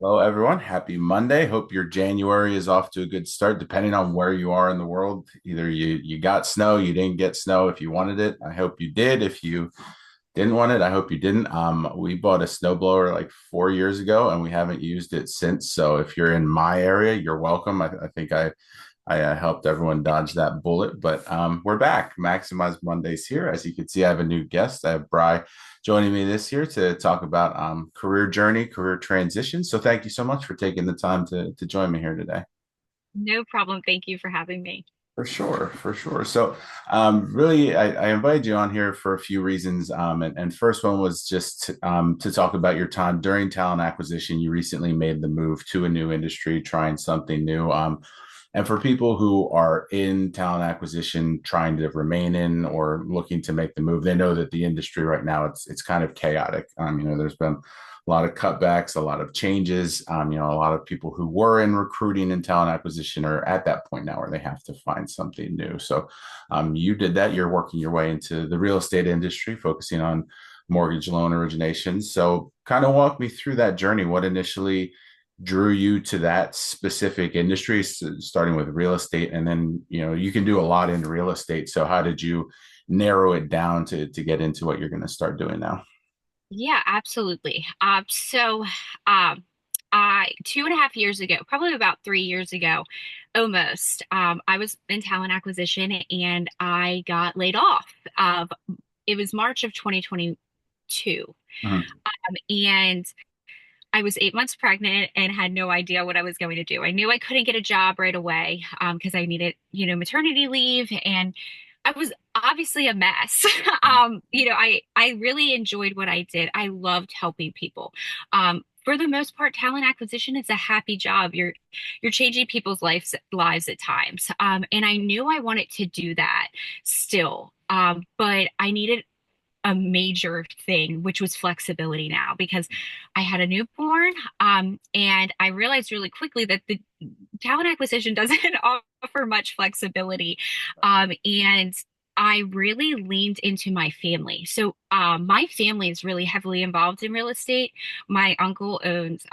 Hello, everyone. Happy Monday. Hope your January is off to a good start, depending on where you are in the world. Either you got snow, you didn't get snow. If you wanted it, I hope you did. If you didn't want it, I hope you didn't. We bought a snowblower like 4 years ago, and we haven't used it since. So if you're in my area, you're welcome. I think I helped everyone dodge that bullet, but we're back. Maximize Mondays here. As you can see, I have a new guest. I have Bry joining me this year to talk about career journey, career transition. So thank you so much for taking the time to join me here today. No problem. Thank you for having me. For sure, for sure. So, really, I invited you on here for a few reasons. And first one was just to talk about your time during talent acquisition. You recently made the move to a new industry, trying something new. And for people who are in talent acquisition, trying to remain in or looking to make the move, they know that the industry right now it's kind of chaotic. There's been a lot of cutbacks, a lot of changes. A lot of people who were in recruiting and talent acquisition are at that point now where they have to find something new. So you did that. You're working your way into the real estate industry, focusing on mortgage loan originations. So kind of walk me through that journey. What initially drew you to that specific industry, starting with real estate, and then you can do a lot in real estate. So how did you narrow it down to get into what you're going to start doing now? Yeah, absolutely. I 2.5 years ago, probably about 3 years ago, almost, I was in talent acquisition and I got laid off. It was March of 2022. Mhm. And I was 8 months pregnant and had no idea what I was going to do. I knew I couldn't get a job right away because I needed, maternity leave, and I was obviously a mess. I really enjoyed what I did. I loved helping people. For the most part, talent acquisition is a happy job. You're changing people's lives at times, and I knew I wanted to do that still. But I needed a major thing, which was flexibility now because I had a newborn. And I realized really quickly that the talent acquisition doesn't offer much flexibility. And I really leaned into my family. So my family is really heavily involved in real estate. My uncle owns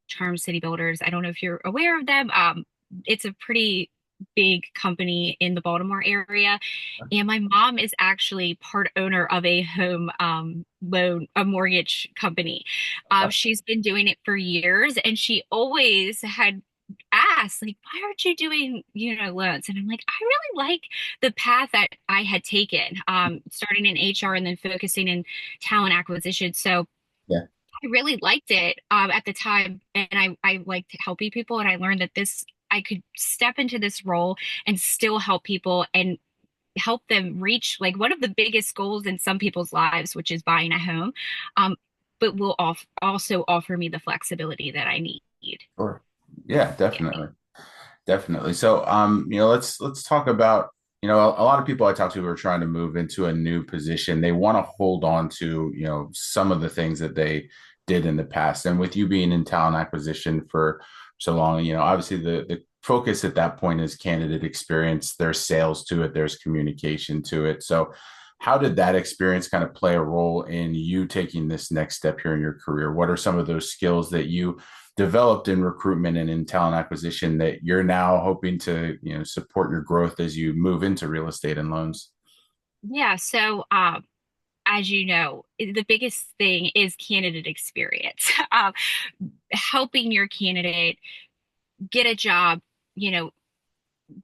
Charm City Builders. I don't know if you're aware of them. It's a pretty big company in the Baltimore area. And my mom is actually part owner of a home a mortgage company. She's been doing it for years, and she always had asked, like, why aren't you doing, loans? And I'm like, I really like the path that I had taken, starting in HR and then focusing in talent acquisition. So Yeah. I really liked it at the time, and I liked helping people, and I learned that I could step into this role and still help people and help them reach like one of the biggest goals in some people's lives, which is buying a home, um, but will also offer me the flexibility that I need. Sure. Yeah, Yeah. definitely. Definitely. So, let's talk about, a lot of people I talk to who are trying to move into a new position. They want to hold on to, some of the things that they did in the past. And with you being in talent acquisition for so long, obviously the focus at that point is candidate experience. There's sales to it, there's communication to it. So, how did that experience kind of play a role in you taking this next step here in your career? What are some of those skills that you developed in recruitment and in talent acquisition that you're now hoping to support your growth as you move into real estate and loans? Yeah. So, as you know, the biggest thing is candidate experience. Helping your candidate get a job, you know,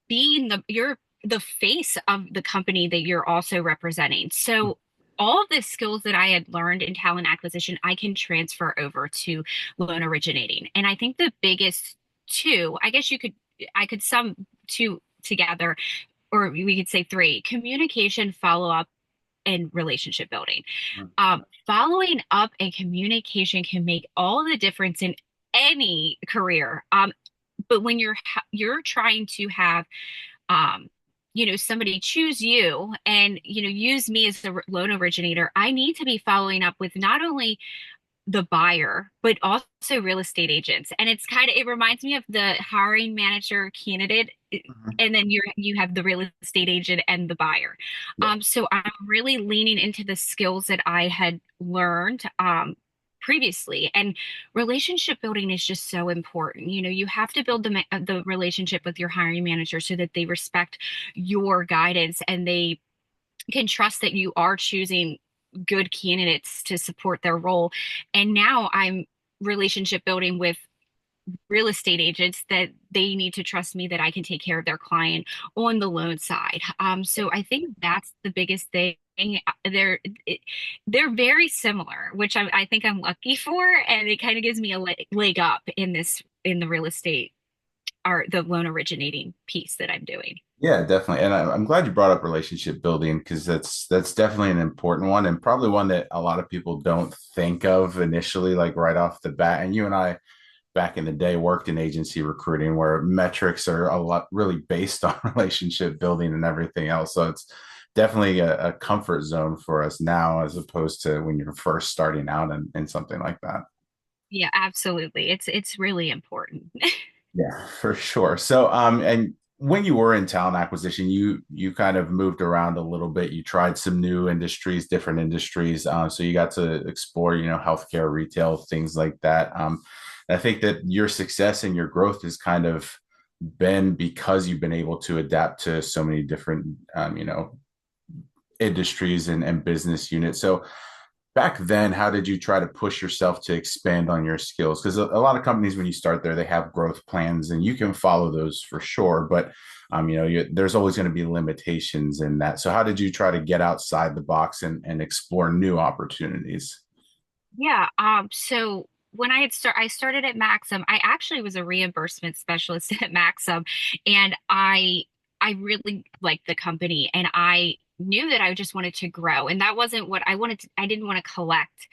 being you're the face of the company that you're also representing. So all of the skills that I had learned in talent acquisition, I can transfer over to loan originating. And I think the biggest two, I could sum two together, or we could say three: communication, follow up, and relationship building. Following up and communication can make all the difference in any career. But when you're trying to have somebody choose you and use me as the loan originator, I need to be following up with not only the buyer but also real estate agents. And it reminds me of the hiring manager candidate, Mhm. and then you have the real estate agent and the buyer. Yeah. So I'm really leaning into the skills that I had learned previously. And relationship building is just so important. You have to build the relationship with your hiring manager so that they respect your guidance and they can trust that you are choosing good candidates to support their role. And now I'm relationship building with real estate agents that they need to trust me that I can take care of their client on the loan side. So I think that's the biggest thing. They're they're very similar, which I think I'm lucky for, and it kind of gives me a leg up in the real estate or the loan originating piece that I'm doing. Yeah, definitely. And I'm glad you brought up relationship building because that's definitely an important one and probably one that a lot of people don't think of initially, like right off the bat. And you and I back in the day worked in agency recruiting where metrics are a lot really based on relationship building and everything else. So it's definitely a comfort zone for us now as opposed to when you're first starting out in something like that. Yeah, absolutely. It's really important. Yeah, for sure. So, and when you were in talent acquisition, you kind of moved around a little bit. You tried some new industries, different industries. So you got to explore, healthcare, retail, things like that. I think that your success and your growth has kind of been because you've been able to adapt to so many different, industries and business units. So, back then, how did you try to push yourself to expand on your skills? Because a lot of companies, when you start there, they have growth plans, and you can follow those for sure. But there's always going to be limitations in that. So, how did you try to get outside the box and explore new opportunities? Yeah, so when I started at Maxim. I actually was a reimbursement specialist at Maxim, and I really liked the company, and I knew that I just wanted to grow, and that wasn't what I wanted to, I didn't want to collect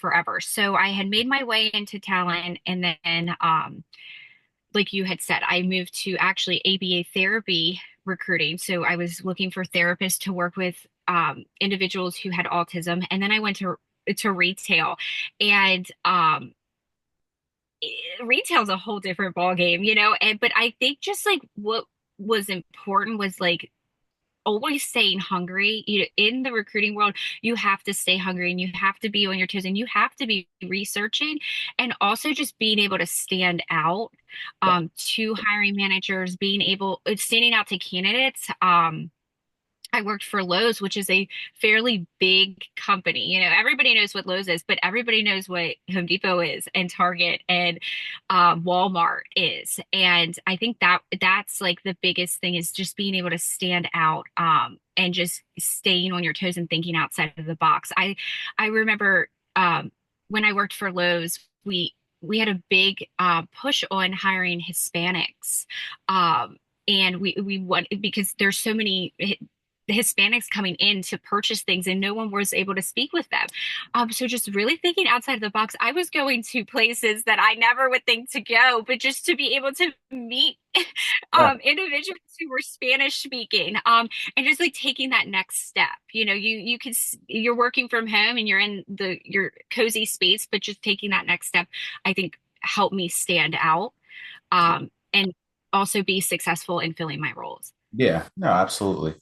forever. So I had made my way into talent, and then like you had said, I moved to actually ABA therapy recruiting. So I was looking for therapists to work with individuals who had autism. And then I went to retail, and retail's a whole different ball game, and but I think just like what was important was like always staying hungry. In the recruiting world, you have to stay hungry and you have to be on your toes and you have to be researching, and also just being able to stand out to hiring managers, standing out to candidates. I worked for Lowe's, which is a fairly big company. Everybody knows what Lowe's is, but everybody knows what Home Depot is and Target and Walmart is. And I think that's like the biggest thing is just being able to stand out and just staying on your toes and thinking outside of the box. I remember when I worked for Lowe's, we had a big push on hiring Hispanics. And we want because there's so many the Hispanics coming in to purchase things and no one was able to speak with them. So just really thinking outside of the box, I was going to places that I never would think to go, but just to be able to meet Yeah, individuals who were Spanish speaking, and just like taking that next step. You're working from home and you're in your cozy space, but just taking that next step, I think helped me stand out, and also be successful in filling my roles. yeah, no, absolutely.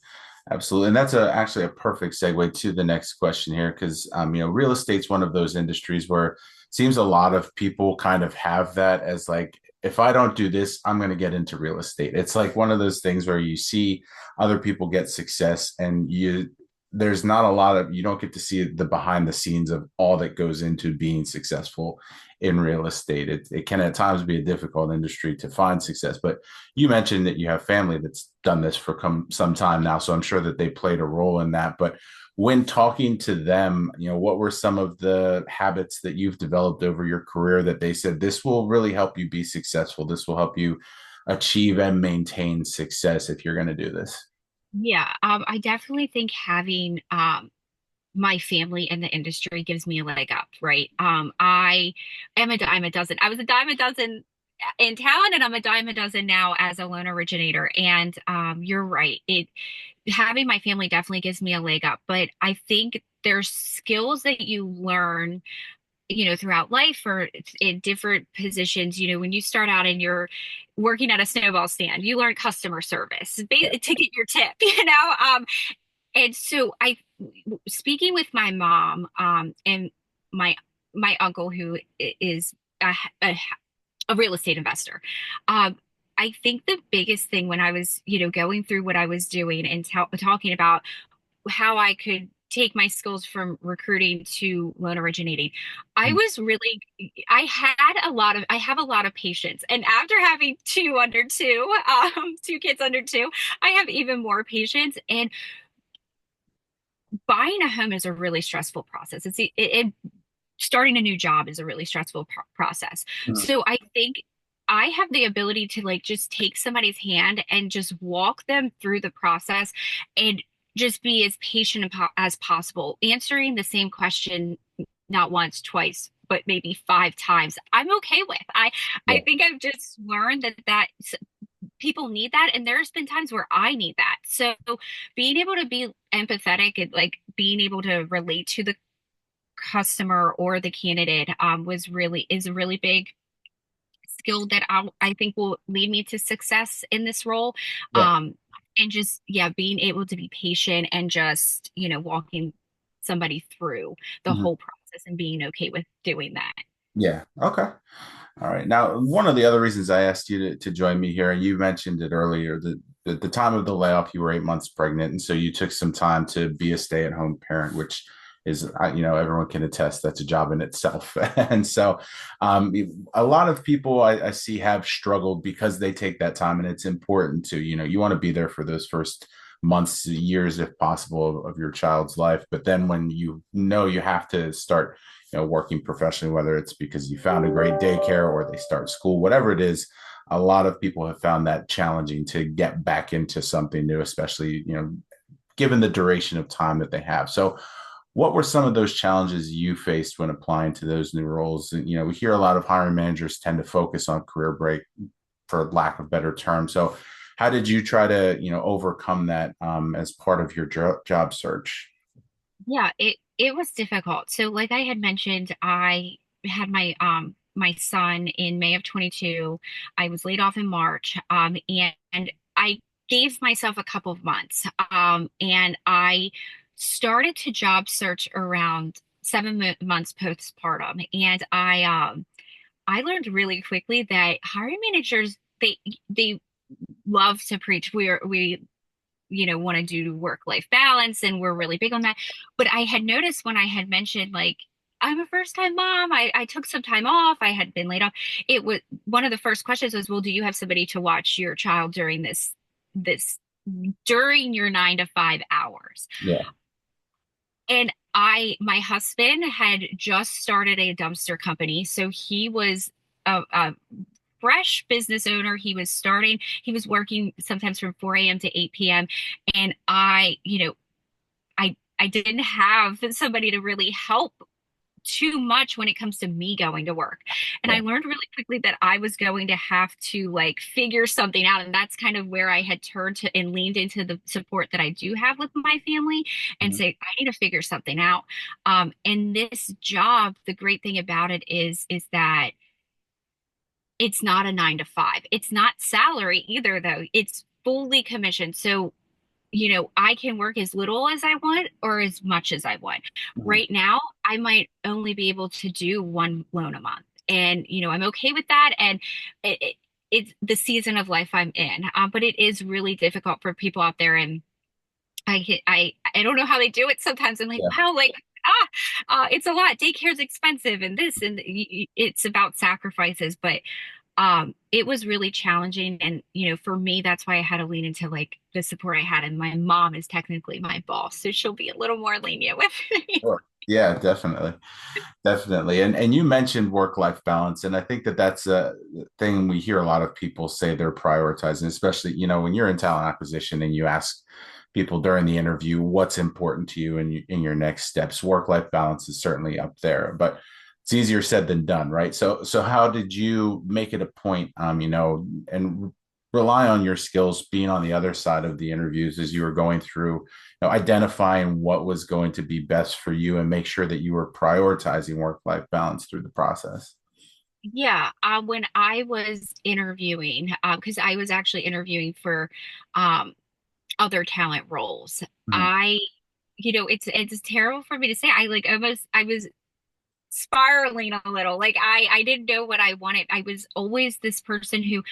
Absolutely. And that's actually a perfect segue to the next question here, because real estate's one of those industries where it seems a lot of people kind of have that as like, if I don't do this, I'm going to get into real estate. It's like one of those things where you see other people get success and there's not a lot of, you don't get to see the behind the scenes of all that goes into being successful in real estate. It can at times be a difficult industry to find success, but you mentioned that you have family that's done this for some time now, so I'm sure that they played a role in that. But when talking to them, what were some of the habits that you've developed over your career that they said this will really help you be successful? This will help you achieve and maintain success if you're going to do this. Yeah, I definitely think having my family in the industry gives me a leg up, right? I am a dime a dozen. I was a dime a dozen in talent, and I'm a dime a dozen now as a loan originator. And you're right. It having my family definitely gives me a leg up, but I think there's skills that you learn throughout life or in different positions. When you start out and you're working at a snowball stand, you learn customer service to get your tip, and so speaking with my mom, and my my uncle who is a, a, a real estate investor. Um, I think the biggest thing when I was, going through what I was doing and talking about how I could take my skills from recruiting to loan originating. I was really, I have a lot of patience. And after having two kids under two, I have even more patience. And buying a home is a really stressful process. Starting a new job is a really stressful process. Mhm. So I think I have the ability to like just take somebody's hand and just walk them through the process and just be as patient as possible, answering the same question not once, twice, but maybe five times. I'm okay with. I Yeah. think I've just learned that people need that, and there's been times where I need that. So being able to be empathetic and like being able to relate to the customer or the candidate is a really big skill that I think will lead me to success in this role. Yeah. And just, yeah, being able to be patient and just, walking somebody through the Mhm. whole process and being okay with doing that. Yeah. Okay. All right. Now, one of the other reasons I asked you to join me here, you mentioned it earlier, that at the time of the layoff, you were 8 months pregnant. And so you took some time to be a stay-at-home parent, which is, everyone can attest that's a job in itself. And so um, a lot of people I see have struggled because they take that time. And it's important to, you want to be there for those first months, years, if possible, of your child's life. But then when you have to start working professionally, whether it's because you found a great daycare or they start school, whatever it is, a lot of people have found that challenging to get back into something new, especially, given the duration of time that they have. So, what were some of those challenges you faced when applying to those new roles? We hear a lot of hiring managers tend to focus on career break for lack of better term. So, how did you try to, overcome that as part of your job search? Yeah, it was difficult. So like I had mentioned, I had my son in May of 22. I was laid off in March. And I gave myself a couple of months. And I started to job search around 7 months postpartum. And I learned really quickly that hiring managers, they love to preach. We want to do work life balance, and we're really big on that. But I had noticed when I had mentioned, like, I'm a first time mom, I took some time off, I had been laid off. It was one of the first questions was, well, do you have somebody to watch your child during this during your 9 to 5 hours? Yeah. And my husband had just started a dumpster company, so he was a fresh business owner. He was working sometimes from 4 a.m. to 8 p.m. And I didn't have somebody to really help too much when it comes to me going to work. And I Yeah. learned really quickly that I was going to have to like figure something out. And that's kind of where I had turned to and leaned into the support that I do have with my family and Mhm. say, I need to figure something out. And this job, the great thing about it is that it's not a 9 to 5. It's not salary either, though. It's fully commission. So, I can work as little as I want or as much as I want. Mhm. Right now, I might only be able to do one loan a month. And, I'm okay with that. And it's the season of life I'm in. But it is really difficult for people out there. And I don't know how they do it. Sometimes I'm like, Yeah. wow, like, it's a lot. Daycare's expensive and this, and it's about sacrifices. But it was really challenging. And, for me, that's why I had to lean into like the support I had. And my mom is technically my boss, so she'll be a little more lenient with me. Sure. Yeah, definitely. Definitely. And you mentioned work-life balance, and I think that that's a thing we hear a lot of people say they're prioritizing, especially, when you're in talent acquisition and you ask people during the interview what's important to you in your next steps. Work-life balance is certainly up there, but it's easier said than done, right? So how did you make it a point, and rely on your skills being on the other side of the interviews as you were going through, identifying what was going to be best for you and make sure that you were prioritizing work-life balance through the process. Yeah, when I was interviewing, because I was actually interviewing for um, other talent roles, Mhm. I, it's terrible for me to say. I like almost I was spiraling a little. Like I didn't know what I wanted. I was always this person who,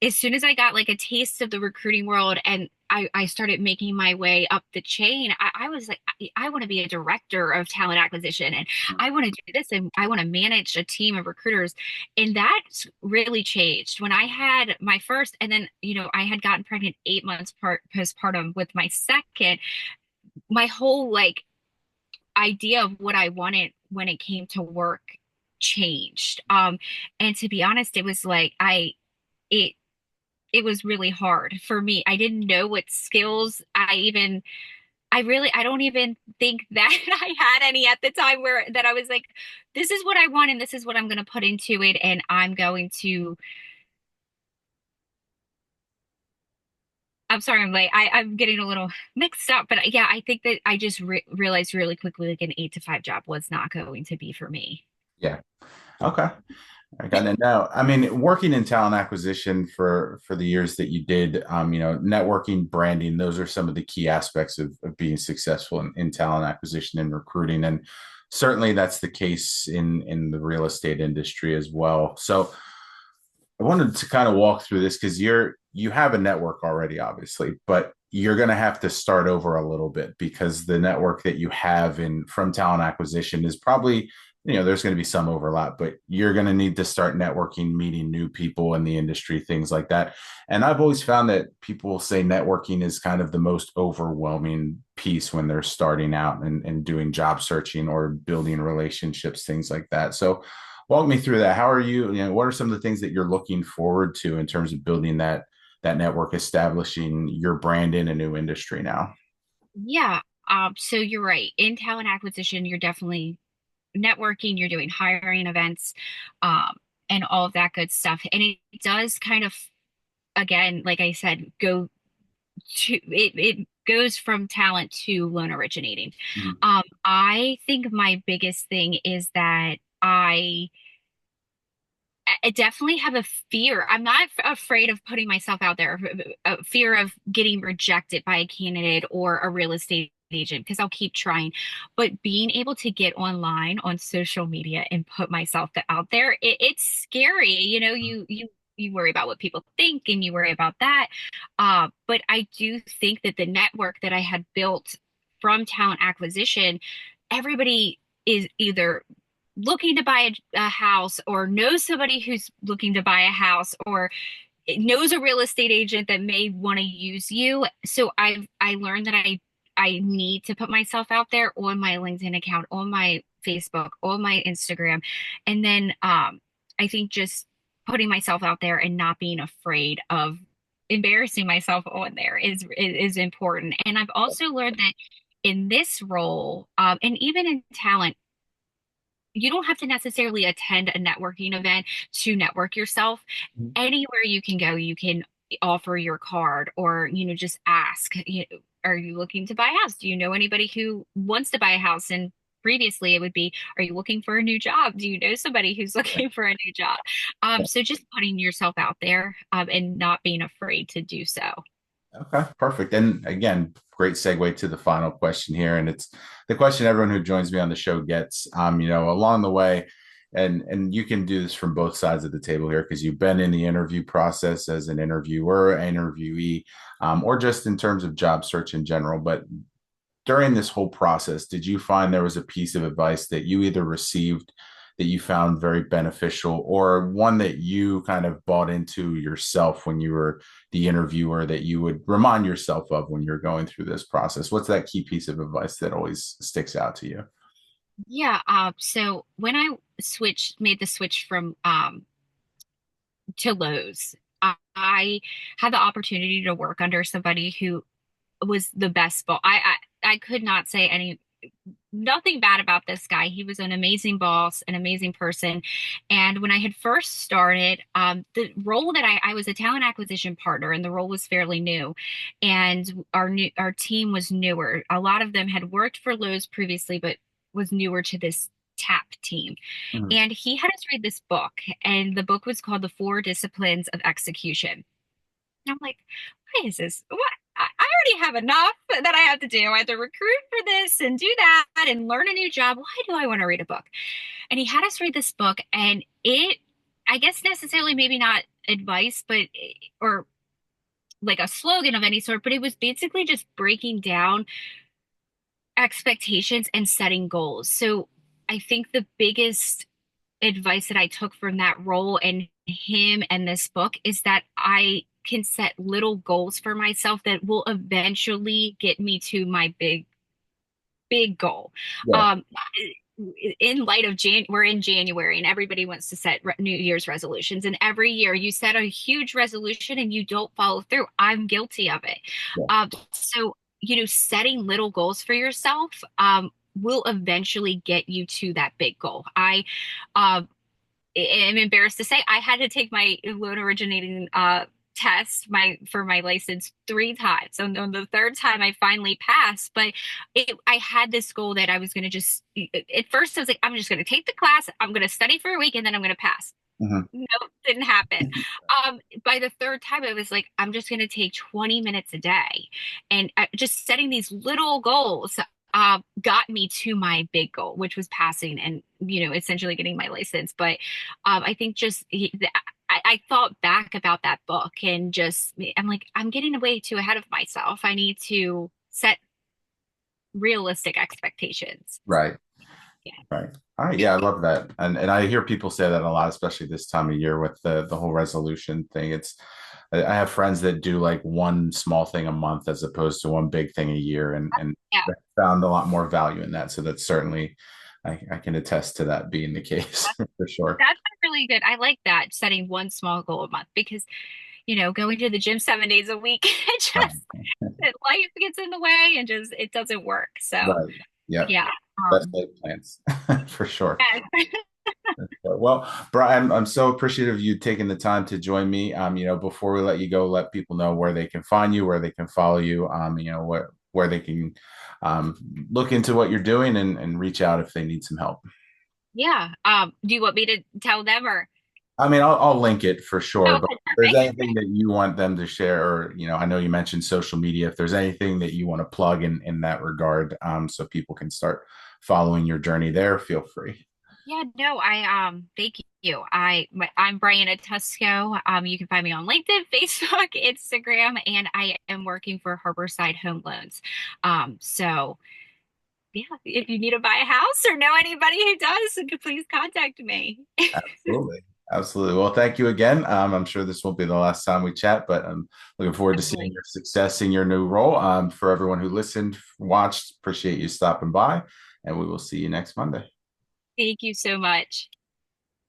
as soon as I got like a taste of the recruiting world and I started making my way up the chain, I was like, I want to be a director of talent acquisition and I want to do this and I want to manage a team of recruiters. And that really changed when I had my first, and then, I had gotten pregnant 8 months postpartum with my second. My whole like idea of what I wanted when it came to work changed. And to be honest, it was like it it was really hard for me. I didn't know what skills I don't even think that I had any at the time where that I was like, this is what I want and this is what I'm going to put into it. And I'm sorry, I'm late. I'm getting a little mixed up, but yeah, I think that I just realized really quickly like an 8 to 5 job was not going to be for me. Yeah. Okay. I got it. Now, I mean, working in talent acquisition for the years that you did, networking, branding, those are some of the key aspects of being successful in talent acquisition and recruiting. And certainly that's the case in the real estate industry as well. So I wanted to kind of walk through this because you have a network already, obviously, but you're going to have to start over a little bit because the network that you have in from talent acquisition is probably, there's going to be some overlap, but you're going to need to start networking, meeting new people in the industry, things like that. And I've always found that people say networking is kind of the most overwhelming piece when they're starting out and doing job searching or building relationships, things like that. So walk me through that. How are you? What are some of the things that you're looking forward to in terms of building that network, establishing your brand in a new industry now? Yeah. So you're right. In talent acquisition, you're definitely networking, you're doing hiring events, and all of that good stuff. And it does kind of, again, like I said, it goes from talent to loan originating. Mhm. I think my biggest thing is that I definitely have a fear. I'm not afraid of putting myself out there, a fear of getting rejected by a candidate or a real estate agent because I'll keep trying. But being able to get online on social media and put myself out there, it's scary. You worry about what people think and you worry about that. But I do think that the network that I had built from talent acquisition, everybody is either looking to buy a house or knows somebody who's looking to buy a house or knows a real estate agent that may want to use you. So I learned that I need to put myself out there on my LinkedIn account, on my Facebook, on my Instagram. And then I think just putting myself out there and not being afraid of embarrassing myself on there is important. And I've also learned that in this role, and even in talent, you don't have to necessarily attend a networking event to network yourself. Anywhere you can go, you can offer your card or, just ask, are you looking to buy a house? Do you know anybody who wants to buy a house? And previously it would be, are you looking for a new job? Do you know somebody who's looking for a new job? So just putting yourself out there, and not being afraid to do so. Okay, perfect. And again, great segue to the final question here. And it's the question everyone who joins me on the show gets, along the way. And you can do this from both sides of the table here because you've been in the interview process as an interviewer, interviewee, or just in terms of job search in general. But during this whole process, did you find there was a piece of advice that you either received that you found very beneficial or one that you kind of bought into yourself when you were the interviewer that you would remind yourself of when you're going through this process? What's that key piece of advice that always sticks out to you? Yeah. So when I made the switch from to Lowe's, I had the opportunity to work under somebody who was the best boss. I could not say nothing bad about this guy. He was an amazing boss, an amazing person. And when I had first started, the role that I was a talent acquisition partner, and the role was fairly new, and our team was newer. A lot of them had worked for Lowe's previously, but was newer to this TAP team. Mhm. And he had us read this book, and the book was called The Four Disciplines of Execution. And I'm like, what is this? What? I already have enough that I have to do. I have to recruit for this and do that and learn a new job. Why do I want to read a book? And he had us read this book, and I guess necessarily maybe not advice, but or like a slogan of any sort, but it was basically just breaking down expectations and setting goals. So I think the biggest advice that I took from that role and him and this book is that I can set little goals for myself that will eventually get me to my big goal. Yeah. Um, in light of we're in January and everybody wants to set New Year's resolutions. And every year you set a huge resolution and you don't follow through. I'm guilty of it. Yeah. So, setting little goals for yourself, will eventually get you to that big goal. Um, am embarrassed to say I had to take my loan originating test for my license 3 times. So on the third time I finally passed, but I had this goal that I was going to just at first I was like, I'm just going to take the class, I'm going to study for a week, and then I'm going to pass. Mhm. No, didn't happen. By the third time, I was like, I'm just going to take 20 minutes a day. And just setting these little goals got me to my big goal, which was passing and, essentially getting my license. But I think I thought back about that book and I'm like, I'm getting way too ahead of myself. I need to set realistic expectations. Right. Yeah. Right. All right. Yeah, I love that. And I hear people say that a lot, especially this time of year with the whole resolution thing. I have friends that do like one small thing a month as opposed to one big thing a year, and Yeah. I found a lot more value in that. So that's certainly I can attest to that being the case for sure. That's really good. I like that, setting one small goal a month because, going to the gym 7 days a week, life gets in the way and just it doesn't work. So Right. Yeah. yeah. Best laid plans for sure. Yeah. Well, Brian, I'm so appreciative of you taking the time to join me. Before we let you go, let people know where they can find you, where they can follow you, where they can look into what you're doing and reach out if they need some help. Yeah. Do you want me to tell them or? I mean, I'll link it for sure, Oh, but if there's perfect. anything that you want them to share, or, I know you mentioned social media, if there's anything that you want to plug in that regard, so people can start following your journey there, feel free. Yeah, no, thank you. I'm Brianna Tusco. You can find me on LinkedIn, Facebook, Instagram, and I am working for Harborside Home Loans. So yeah, if you need to buy a house or know anybody who does, please contact me. Absolutely. Absolutely. Well, thank you again. I'm sure this won't be the last time we chat, but I'm looking forward to seeing Definitely. your success in your new role. For everyone who listened, watched, appreciate you stopping by, and we will see you next Monday. Thank you so much.